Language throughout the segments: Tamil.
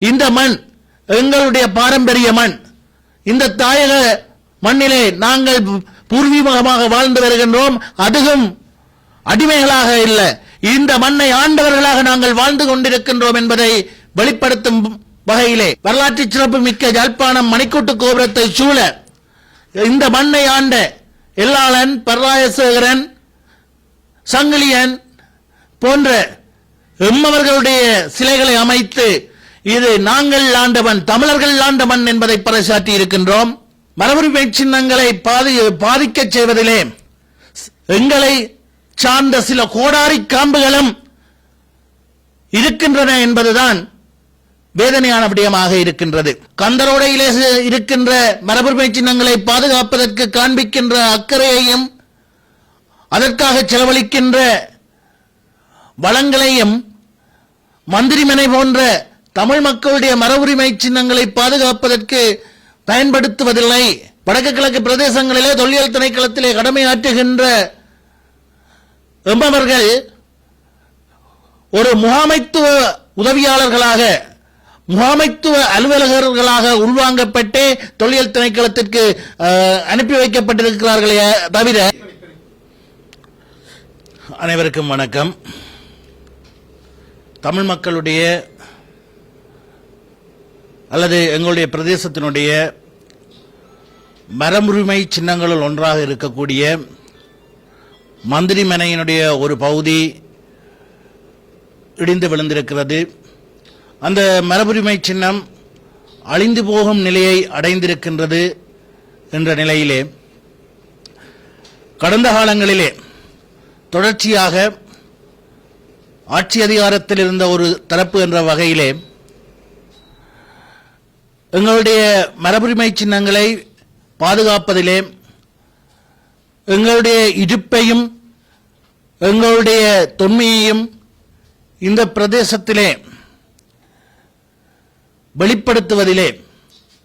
இந்த மண் எங்களுடைய பாரம்பரிய மண். இந்த தாயக மண்ணிலே நாங்கள் பூர்வீகமாக வாழ்ந்து வருகின்றோம். அதுவும் அடிமைகளாக இல்லை, இந்த மண்ணை ஆண்டவர்களாக நாங்கள் வாழ்ந்து கொண்டிருக்கின்றோம் என்பதை வெளிப்படுத்தும் வகையிலே வரலாற்று சிறப்பு மிக்க யாழ்ப்பாணம் மணிக்கூட்டு கோபுரத்தை சூழ இந்த மண்ணை ஆண்ட எல்லாளன், பர்ராயசேகரன், சங்கிலியன் போன்ற எம்மவர்களுடைய சிலைகளை அமைத்து இது நாங்கள் ஆண்டவன், தமிழர்கள் ஆண்ட மண் என்பதை பறைசாற்றி இருக்கின்றோம். மரபுரிமை சின்னங்களை பாதிக்க செய்வதிலே எங்களை சார்ந்த சில கோடாரி காம்புகளும் இருக்கின்றன என்பதுதான் வேதனையான விடயமாக இருக்கின்றது. கந்தரோடையிலே இருக்கின்ற மரபுரிமை சின்னங்களை பாதுகாப்பதற்கு காண்பிக்கின்ற அக்கறையையும் அதற்காக செலவழிக்கின்ற வளங்களையும் மந்திரிமனை போன்ற தமிழ் மக்களுடைய மரபுரிமை சின்னங்களை பாதுகாப்பதற்கு பயன்படுத்துவதில்லை. வடக்கு கிழக்கு பிரதேசங்களிலே தொல்லியல் திணைக்களத்திலே கடமையாற்றுகின்ற எம்பவர்கள் ஒரு முகாமைத்துவ உதவியாளர்களாக, முகாமைத்துவ அலுவலகர்களாக உள்வாங்கப்பட்டே தொல்லியல் திணைக்களத்திற்கு அனுப்பி வைக்கப்பட்டிருக்கிறார்களே தவிர. அனைவருக்கும் வணக்கம். தமிழ் மக்களுடைய அல்லது எங்களுடைய பிரதேசத்தினுடைய மரபுரிமை சின்னங்களுள் ஒன்றாக இருக்கக்கூடிய மந்திரிமனையினுடைய ஒரு பகுதி இடிந்து விழுந்திருக்கிறது. அந்த மரபுரிமை சின்னம் அழிந்து போகும் நிலையை அடைந்திருக்கின்றது என்ற நிலையிலே கடந்த காலங்களிலே தொடர்ச்சியாக ஆட்சி அதிகாரத்தில் இருந்த ஒரு தரப்பு என்ற வகையிலே எங்களுடைய மரபுரிமை சின்னங்களை பாதுகாப்பதிலே எங்களுடைய இருப்பையும் எங்களுடைய தொன்மையையும் இந்த பிரதேசத்திலே வெளிப்படுத்துவதிலே,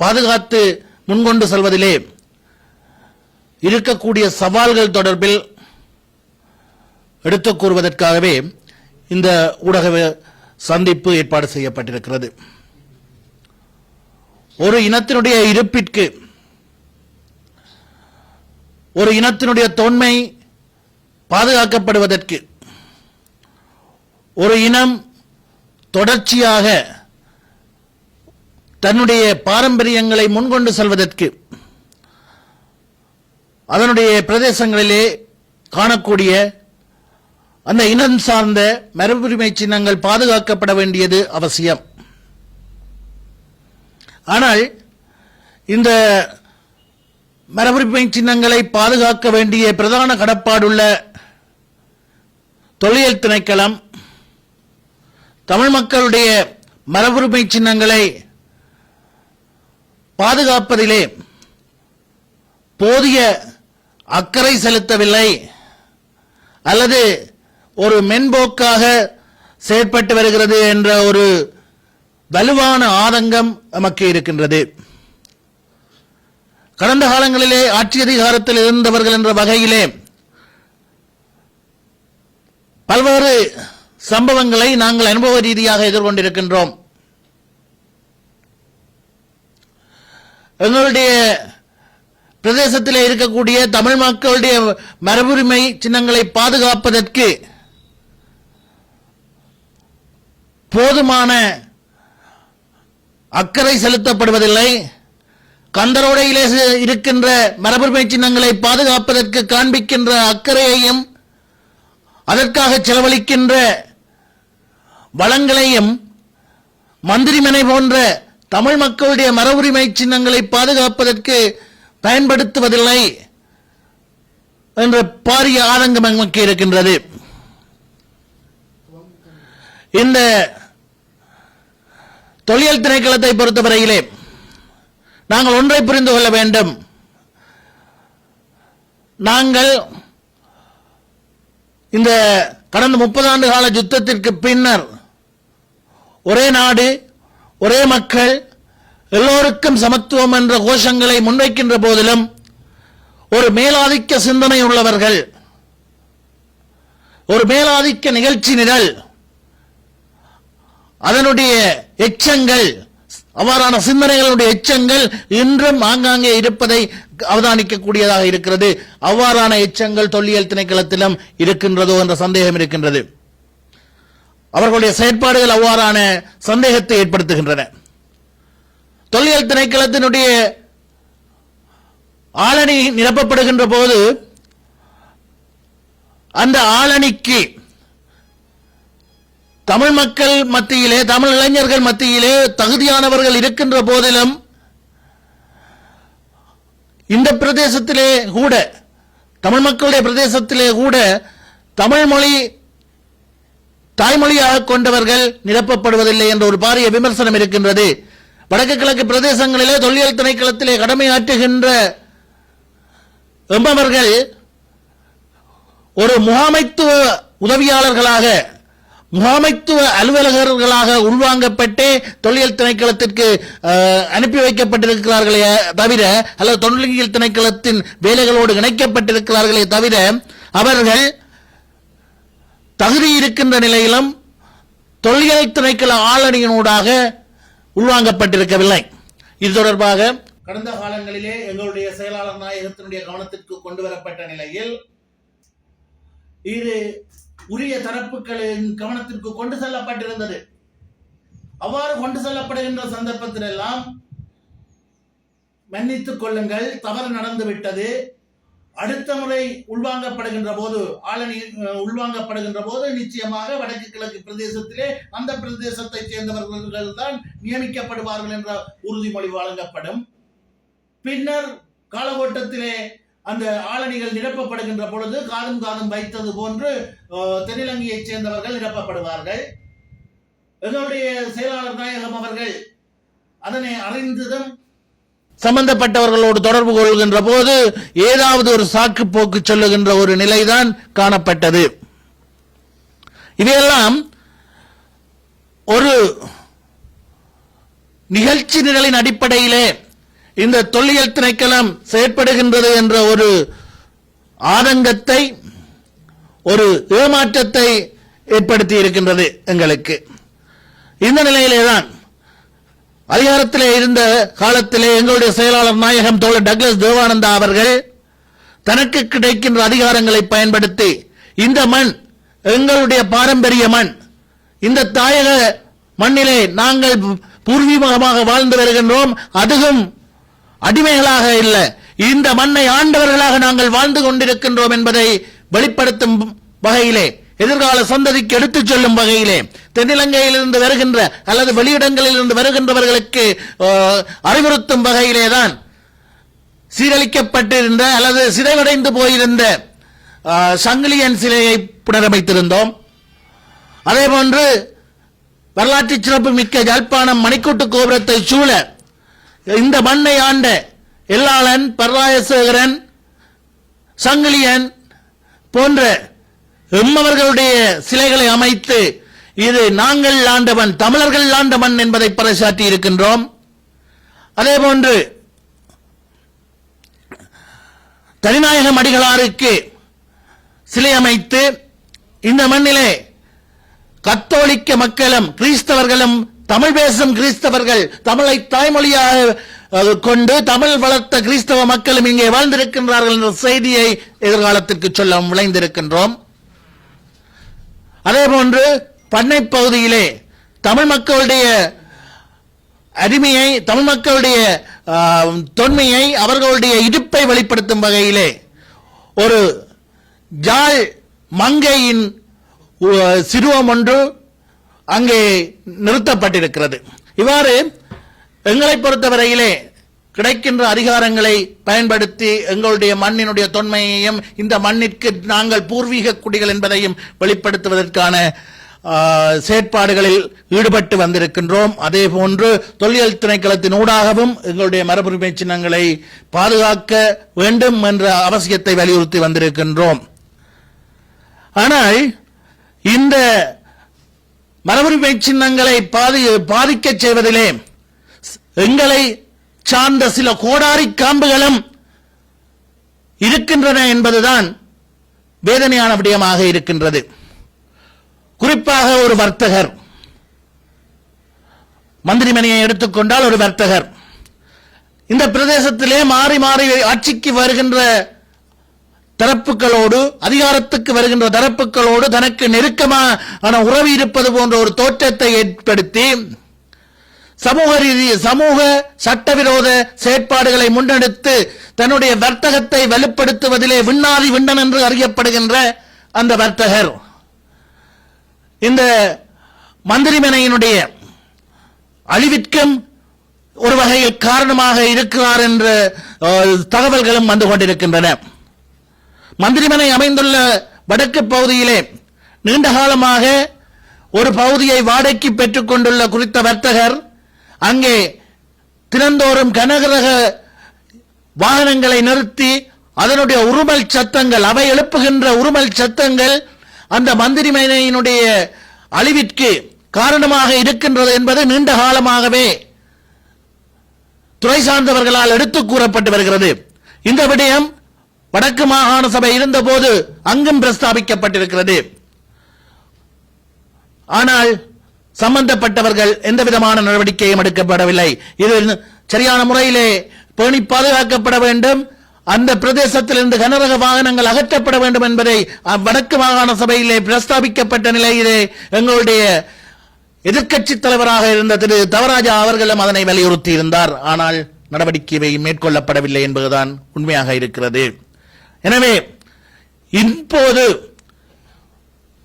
பாதுகாத்து முன்கொண்டு செல்வதிலே இருக்கக்கூடிய சவால்கள் தொடர்பில் எடுத்துக் கூறுவதற்காகவே இந்த ஊடக சந்திப்பு ஏற்பாடு செய்யப்பட்டிருக்கிறது. ஒரு இனத்தினுடைய இருப்பிற்கு, ஒரு இனத்தினுடைய தொன்மை பாதுகாக்கப்படுவதற்கு, ஒரு இனம் தொடர்ச்சியாக தன்னுடைய பாரம்பரியங்களை முன்கொண்டு செல்வதற்கு அதனுடைய பிரதேசங்களிலே காணக்கூடிய அந்த இனம் சார்ந்த மரபுரிமை சின்னங்கள் பாதுகாக்கப்பட வேண்டியது அவசியம். ஆனால் இந்த மரபுரிமை சின்னங்களை பாதுகாக்க வேண்டிய பிரதான கடப்பாடுள்ள தொல்லியல் திணைக்களம் தமிழ் மக்களுடைய மரபுரிமை சின்னங்களை பாதுகாப்பதிலே போதிய அக்கறை செலுத்தவில்லை அல்லது ஒரு மென்போக்காக செயற்பட்டு வருகிறது என்ற ஒரு வலுவான ஆதங்கம் நமக்கு இருக்கின்றது. கடந்த காலங்களிலே ஆட்சி அதிகாரத்தில் இருந்தவர்கள் என்ற வகையிலே பல்வேறு சம்பவங்களை நாங்கள் அனுபவ ரீதியாக எதிர்கொண்டிருக்கின்றோம். எங்களுடைய பிரதேசத்தில் இருக்கக்கூடிய தமிழ் மக்களுடைய மரபுரிமை சின்னங்களை பாதுகாப்பதற்கு போதுமான அக்கறை செலுத்தப்படுவதில்லை. கந்தரோடையிலே இருக்கின்ற மரபுரிமை சின்னங்களை பாதுகாப்பதற்கு காண்பிக்கின்ற அக்கறையையும் அதற்காக செலவழிக்கின்ற வளங்களையும் மந்திரிமனை போன்ற தமிழ் மக்களுடைய மரபுரிமை சின்னங்களை பாதுகாப்பதற்கு பயன்படுத்துவதில்லை என்ற பாரிய ஆதங்கம் நமக்கு இருக்கின்றது. இந்த தொல்லியல் திணைக்களத்தை பொறுத்தவரையிலே நாங்கள் ஒன்றை புரிந்து கொள்ள வேண்டும். நாங்கள் இந்த கடந்த 30 ஆண்டு கால யுத்தத்திற்கு பின்னர் ஒரே நாடு, ஒரே மக்கள், எல்லோருக்கும் சமத்துவம் என்ற கோஷங்களை முன்வைக்கின்ற போதிலும் ஒரு மேலாதிக்க சிந்தனை உள்ளவர்கள், ஒரு மேலாதிக்க நிகழ்ச்சி நிரல் அதனுடைய எச்சங்கள், அவ்வாறான சிந்தனைகளுடைய எச்சங்கள் இன்றும் ஆங்காங்கே இருப்பதை அவதானிக்கக்கூடியதாக இருக்கிறது. அவ்வாறான எச்சங்கள் தொல்லியல் திணைக்களத்திலும் இருக்கின்றதோ என்ற சந்தேகம் இருக்கின்றது. அவர்களுடைய செயற்பாடுகள் அவ்வாறான சந்தேகத்தை ஏற்படுத்துகின்றன. தொல்லியல் திணைக்களத்தினுடைய ஆளணி நிரப்பப்படுகின்ற போது அந்த ஆளணிக்கு தமிழ் மக்கள் மத்தியிலே, தமிழ் இளைஞர்கள் மத்தியிலே தகுதியானவர்கள் இருக்கின்ற போதிலும் இந்த பிரதேசத்திலே கூட, தமிழ் மக்களுடைய பிரதேசத்திலே கூட தமிழ் மொழி தாய்மொழியாக கொண்டவர்கள் நிரப்பப்படுவதில்லை என்ற ஒரு பாரிய விமர்சனம் இருக்கின்றது. வடக்கு கிழக்கு பிரதேசங்களிலே தொல்லியல் திணைக்களத்திலே கடமையாற்றுகின்ற எம்பவர்கள் ஒரு முகாமைத்துவ உதவியாளர்களாக, முகாமைத்துவ அலுவலகர்களாக உள்வாங்கப்பட்டே தொல்லியல் திணைக்களத்திற்கு அனுப்பி வைக்கப்பட்டிருக்கிறார்களே தவிர, அல்லது தொல்லியல் திணைக்களத்தின் வேலைகளோடு இணைக்கப்பட்டிருக்கிறார்களே தவிர, அவர்கள் தகுதி இருக்கின்ற நிலையிலும் தொல்லியல் திணைக்கள ஆளணியினூடாக உள்வாங்கப்பட்டிருக்கவில்லை. இது தொடர்பாக கடந்த காலங்களிலே எங்களுடைய செயலாளர் நாயகத்தினுடைய கவனத்திற்கு கொண்டு வரப்பட்ட நிலையில் இது உரிய தரப்புகளின் கவனத்திற்கு கொண்டு செல்லப்பட்டிருந்தது. அவ்வாறு கொண்டு செல்லப்படுகின்ற சந்தர்ப்பத்தில் எல்லாம் மன்னித்துக் கொள்ளுங்கள், தவறு நடந்துவிட்டது, அடுத்த முறை உள்வாங்கப்படுகின்ற போது, ஆளணி உள்வாங்கப்படுகின்ற போது நிச்சயமாக வடக்கு கிழக்கு பிரதேசத்திலே அந்த பிரதேசத்தை சேர்ந்தவர்கள் தான் நியமிக்கப்படுவார்கள் என்ற உறுதிமொழி வழங்கப்படும். பின்னர் காலகட்டத்திலே அந்த ஆளணிகள் நிரப்பப்படுகின்ற பொழுது காதும் வைத்தது போன்று தென்னிலங்கையைச் சேர்ந்தவர்கள் நிரப்பப்படுவார்கள். எங்களுடைய செயலாளர் நாயகம் அவர்கள் அதனை அறிந்ததும் சம்பந்தப்பட்டவர்களோடு தொடர்பு கொள்கின்ற போது ஏதாவது ஒரு சாக்கு போக்கு சொல்லுகின்ற ஒரு நிலைதான் காணப்பட்டது. இவையெல்லாம் ஒரு நிகழ்ச்சி நிரலின் அடிப்படையிலே இந்த தொல்லியல் திணைக்களம் செயற்படுகின்றது என்ற ஒரு ஆதங்கத்தை, ஒரு ஏமாற்றத்தை ஏற்படுத்தி இருக்கின்றது எங்களுக்கு. இந்த நிலையிலேதான் அதிகாரத்திலே இருந்த காலத்திலே எங்களுடைய செயலாளர் நாயகம் தோழர் டக்ளஸ் தேவானந்தா அவர்கள் தனக்கு கிடைக்கின்ற அதிகாரங்களை பயன்படுத்தி இந்த மண் எங்களுடைய பாரம்பரிய மண், இந்த தாயக மண்ணிலே நாங்கள் பூர்வீகமாக வாழ்ந்து வருகின்றோம், அதுவும் அடிமைகளாக இல்லை, இந்த மண்ணை ஆண்டவர்களாக நாங்கள் வாழ்ந்து கொண்டிருக்கின்றோம் என்பதை வெளிப்படுத்தும் வகையிலே, எதிர்கால சந்ததிக்கு எடுத்துச் சொல்லும் வகையிலே, தென்னிலங்கையிலிருந்து வருகின்ற அல்லது வெளியிடங்களில் இருந்து வருகின்றவர்களுக்கு அறிவுறுத்தும் வகையிலேதான் சீரழிக்கப்பட்டிருந்த அல்லது சிதைவடைந்து போயிருந்த சங்கிலியன் சிலையை புனரமைத்திருந்தோம். அதே போன்று வரலாற்று சிறப்பு மிக்க யாழ்ப்பாணம் மணிக்கூட்டு கோபுரத்தை சூழ இந்த மண்ணை ஆண்ட எல்லாளன், பர்ராயசேகரன், சங்கிலியன் போன்ற எம்மவர்களுடைய சிலைகளை அமைத்து இது நாங்கள் ஆண்டவன், தமிழர்கள் ஆண்ட மண் என்பதை பறைசாற்றி இருக்கின்றோம். அதே போன்று தனிநாயகம் அடிகளாருக்கு சிலை அமைத்து இந்த மண்ணிலே கத்தோலிக்க மக்களும் கிறிஸ்தவர்களும், தமிழ் பேசும் கிறிஸ்தவர்கள், தமிழை தாய்மொழியாக கொண்டு தமிழ் வளர்த்த கிறிஸ்தவ மக்களும் இங்கே வாழ்ந்திருக்கின்றார்கள் என்ற செய்தியை எதிர்காலத்திற்கு சொல்ல விளைந்திருக்கின்றோம். அதே போன்று பண்ணை பகுதியிலே தமிழ் மக்களுடைய அடிமையை, தமிழ் மக்களுடைய தொன்மையை, அவர்களுடைய இடுப்பை வெளிப்படுத்தும் வகையிலே ஒரு ஜாழ் மங்கையின் சிறுவம் ஒன்று அங்கே நிறுத்தப்பட்டிருக்கிறது. இவ்வாறு எங்களை பொறுத்தவரையிலே கிடைக்கின்ற அதிகாரங்களை பயன்படுத்தி எங்களுடைய மண்ணினுடைய தொன்மையையும் இந்த மண்ணிற்கு நாங்கள் பூர்வீக குடிகள் என்பதையும் வெளிப்படுத்துவதற்கான செயற்பாடுகளில் ஈடுபட்டு வந்திருக்கின்றோம். அதே போன்று தொல்லியல் திணைக்களத்தின் ஊடாகவும் எங்களுடைய மரபுரிமை சின்னங்களை பாதுகாக்க வேண்டும் என்ற அவசியத்தை வலியுறுத்தி வந்திருக்கின்றோம். ஆனால் இந்த மரபுரிமை சின்னங்களை பாதிக்க செய்வதிலே எங்களை சார்ந்த சில கோடாரி காம்புகளும் இருக்கின்றன என்பதுதான் வேதனையான விடயமாக இருக்கின்றது. குறிப்பாக ஒரு வர்த்தகர் மந்திரிமனையை எடுத்துக்கொண்டால் ஒரு வர்த்தகர். இந்த பிரதேசத்திலே மாறி மாறி ஆட்சிக்கு வருகின்ற தரப்புகளோடு, அதிகாரத்துக்கு வருகின்ற தரப்புகளோடு தனக்கு நெருக்கமான உறவு இருப்பது போன்ற ஒரு தோற்றத்தை ஏற்படுத்தி சமூக சட்டவிரோத செயற்பாடுகளை முன்னெடுத்து தன்னுடைய வர்த்தகத்தை வலுப்படுத்துவதிலே விண்ணாதி விண்ணன் என்று அறியப்படுகின்ற அந்த வர்த்தகர் இந்த மந்திரிமனையினுடைய அழிவிற்கும் ஒரு வகையில் காரணமாக இருக்கிறார் என்ற தகவல்களும் வந்து கொண்டிருக்கின்றன. மந்திரிமனை அமைந்துள்ள வடக்கு பகுதியிலே நீண்ட காலமாக ஒரு பகுதியை வாடகைக்கு பெற்றுக் கொண்டுள்ள குறித்த வர்த்தகர் அங்கே தினந்தோறும் கனரக வாகனங்களை நிறுத்தி அதனுடைய உருமல் சத்தங்கள், அவை எழுப்புகின்ற உருமல் சத்தங்கள் அந்த மந்திரிமனையினுடைய அழிவிற்கு காரணமாக இருக்கின்றது என்பது நீண்ட காலமாகவே துறை சார்ந்தவர்களால் எடுத்துக் கூறப்பட்டு வருகிறது. இந்த விடயம் வடக்கு மாகாண சபை இருந்தபோது அங்கும் பிரஸ்தாபிக்கப்பட்டிருக்கிறது. ஆனால் சம்பந்தப்பட்டவர்கள் எந்த விதமான நடவடிக்கையும் எடுக்கப்படவில்லை. இது சரியான முறையிலே பேணி பாதுகாக்கப்பட வேண்டும். அந்த பிரதேசத்தில் இருந்து கனரக வாகனங்கள் அகற்றப்பட வேண்டும் என்பதை வடக்கு மாகாண சபையிலே பிரஸ்தாபிக்கப்பட்ட நிலையிலே எங்களுடைய எதிர்க்கட்சி தலைவராக இருந்த திரு தவராஜா அவர்களும் அதனை வலியுறுத்தி இருந்தார். ஆனால் நடவடிக்கை மேற்கொள்ளப்படவில்லை என்பதுதான் உண்மையாக இருக்கிறது. எனவே இப்போது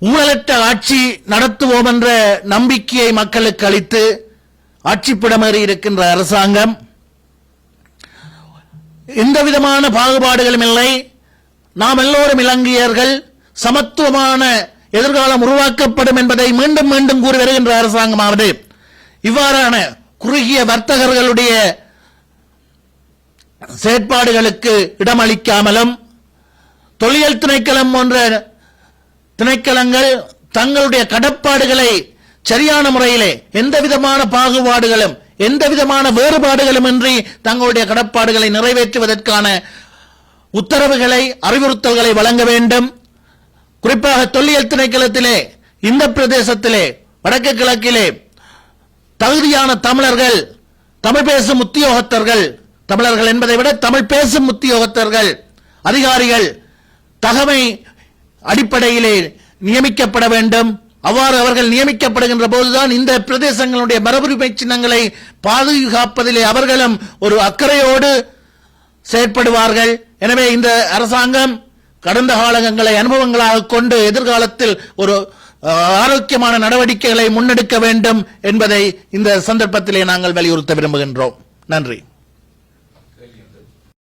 ஊழலற்ற ஆட்சி நடத்துவோம் என்ற நம்பிக்கையை மக்களுக்கு அளித்து ஆட்சிப்பிடமேறி இருக்கின்ற அரசாங்கம் எந்த விதமான பாகுபாடுகளும் இல்லை, நாம் எல்லோரும் இலங்கையர்கள், சமத்துவமான எதிர்காலம் உருவாக்கப்படும் என்பதை மீண்டும் மீண்டும் கூறி வருகின்ற அரசாங்கமாவது இவ்வாறான குறுகிய வர்த்தகர்களுடைய செயற்பாடுகளுக்கு இடமளிக்காமலும் தொழில் திணைக்களம் போன்ற திணைக்களங்கள் தங்களுடைய கடப்பாடுகளை சரியான முறையிலே எந்த விதமான பாகுபாடுகளும் எந்த விதமான வேறுபாடுகளும் இன்றி தங்களுடைய கடப்பாடுகளை நிறைவேற்றுவதற்கான உத்தரவுகளை, அறிவுறுத்தல்களை வழங்க வேண்டும். குறிப்பாக தொல்லியல் திணைக்களத்திலே இந்த பிரதேசத்திலே வடக்கு கிழக்கிலே தகுதியான தமிழர்கள், தமிழ் பேசும் உத்தியோகத்தர்கள், தமிழர்கள் என்பதை விட தமிழ் பேசும் உத்தியோகத்தர்கள், அதிகாரிகள் தகமை அடிப்படையிலே நியமிக்கப்பட வேண்டும். அவ்வாறு அவர்கள் நியமிக்கப்படுகின்ற போதுதான் இந்த பிரதேசங்களுடைய மரபுரிமை சின்னங்களை பாதுகாப்பதிலே அவர்களும் ஒரு அக்கறையோடு செயற்படுவார்கள். எனவே இந்த அரசாங்கம் கடந்த காலங்களை அனுபவங்களாக கொண்டு எதிர்காலத்தில் ஒரு ஆரோக்கியமான நடவடிக்கைகளை முன்னெடுக்க வேண்டும் என்பதை இந்த சந்தர்ப்பத்திலே நாங்கள் வலியுறுத்த விரும்புகின்றோம். நன்றி.